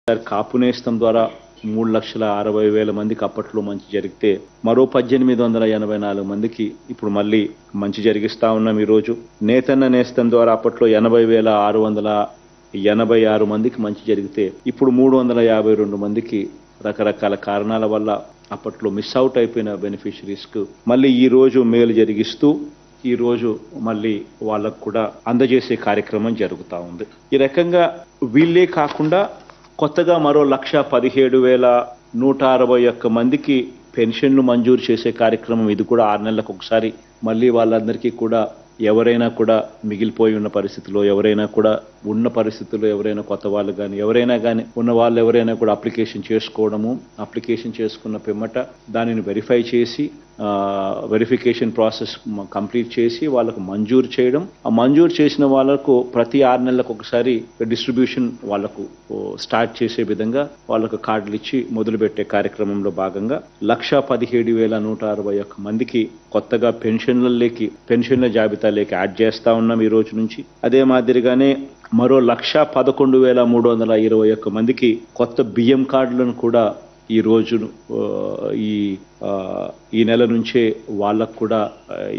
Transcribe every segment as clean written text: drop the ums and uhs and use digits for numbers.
కాపు నేస్తం ద్వారా 3,60,000 మందికి అప్పట్లో మంచి జరిగితే మరో 1,884 మందికి ఇప్పుడు మళ్ళీ మంచి జరిగిస్తా ఉన్నాం. ఈరోజు నేతన్న నేస్తం ద్వారా అప్పట్లో 80,686 మందికి మంచి జరిగితే ఇప్పుడు 352 మందికి రకరకాల కారణాల వల్ల అప్పట్లో మిస్ అవుట్ అయిపోయిన బెనిఫిషరీస్కు మళ్ళీ ఈ రోజు మేలు జరిగిస్తూ ఈ రోజు మళ్ళీ వాళ్ళకు కూడా అందజేసే కార్యక్రమం జరుగుతూ ఉంది. ఈ రకంగా వీళ్ళే కాకుండా కొత్తగా మరో 1,17,161 మందికి పెన్షన్లు మంజూరు చేసే కార్యక్రమం ఇది కూడా 6 నెలలకు ఒకసారి మళ్ళీ వాళ్ళందరికీ కూడా ఎవరైనా కూడా మిగిలిపోయి ఉన్న పరిస్థితుల్లో ఎవరైనా కూడా ఉన్న పరిస్థితుల్లో ఎవరైనా కొత్త వాళ్ళు కానీ ఎవరైనా కానీ ఉన్న వాళ్ళు ఎవరైనా కూడా అప్లికేషన్ చేసుకోవడము, అప్లికేషన్ చేసుకున్న పిమ్మట దానిని వెరిఫై చేసి వెరిఫికేషన్ ప్రాసెస్ కంప్లీట్ చేసి వాళ్ళకు మంజూరు చేయడం, ఆ మంజూరు చేసిన వాళ్ళకు ప్రతి 6 నెలలకు ఒకసారి డిస్ట్రిబ్యూషన్ వాళ్ళకు స్టార్ట్ చేసే విధంగా వాళ్ళకు కార్డులు ఇచ్చి మొదలుపెట్టే కార్యక్రమంలో భాగంగా 1,17,161 మందికి కొత్తగా పెన్షన్ల జాబితాలోకి యాడ్ చేస్తా ఉన్నాం ఈ రోజు నుంచి. అదే మాదిరిగానే మరో 1,11,321 మందికి కొత్త బియ్యం కార్డులను కూడా ఈ రోజు ఈ నెల నుంచే వాళ్ళకు కూడా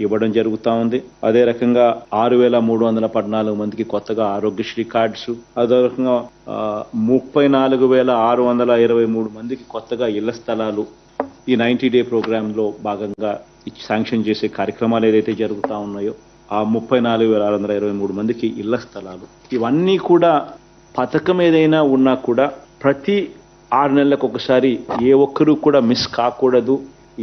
ఇవ్వడం జరుగుతూ ఉంది. అదే రకంగా 6,314 మందికి కొత్తగా ఆరోగ్యశ్రీ కార్డ్స్, అదే రకంగా 34,623 మందికి కొత్తగా ఇళ్ల స్థలాలు ఈ 90-day ప్రోగ్రాంలో భాగంగా శాంక్షన్ చేసే కార్యక్రమాలు ఏదైతే జరుగుతూ ఉన్నాయో ఆ 34,623 మందికి ఇళ్ల స్థలాలు, ఇవన్నీ కూడా పథకం ఏదైనా ఉన్నా కూడా ప్రతి 6 నెలలకు ఒకసారి ఏ ఒక్కరూ కూడా మిస్ కాకూడదు,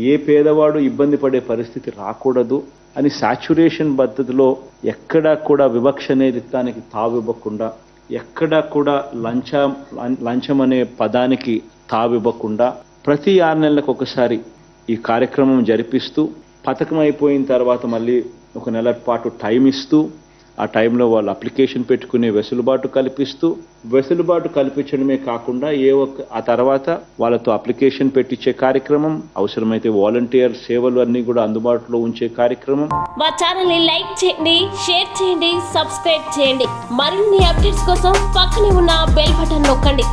ఏ పేదవాడు ఇబ్బంది పడే పరిస్థితి రాకూడదు అని సాచ్యురేషన్ పద్ధతిలో ఎక్కడా కూడా వివక్ష అనేది దానికి తావివ్వకుండా, ఎక్కడా కూడా లంచం అనే పదానికి తావివ్వకుండా ప్రతి 6 నెలలకు ఒకసారి ఈ కార్యక్రమం జరిపిస్తూ పథకం అయిపోయిన తర్వాత మళ్ళీ 1 నెల పాటు టైం ఇస్తూ ఆ టైంలో వాళ్ళు అప్లికేషన్ పెట్టుకునే వెసులుబాటు కల్పించడమే కాకుండా ఆ తర్వాత వాళ్ళతో అప్లికేషన్ పెట్టించే కార్యక్రమం, అవసరమైతే వాలంటీర్ సేవలు అన్ని కూడా అందుబాటులో ఉంచే కార్యక్రమం. మా ఛానల్ ని లైక్ చేయండి, షేర్ చేయండి, సబ్స్క్రైబ్ చేయండి. మరిన్ని అప్డేట్స్ కోసం పక్కనే ఉన్న బెల్ బటన్ నొక్కండి.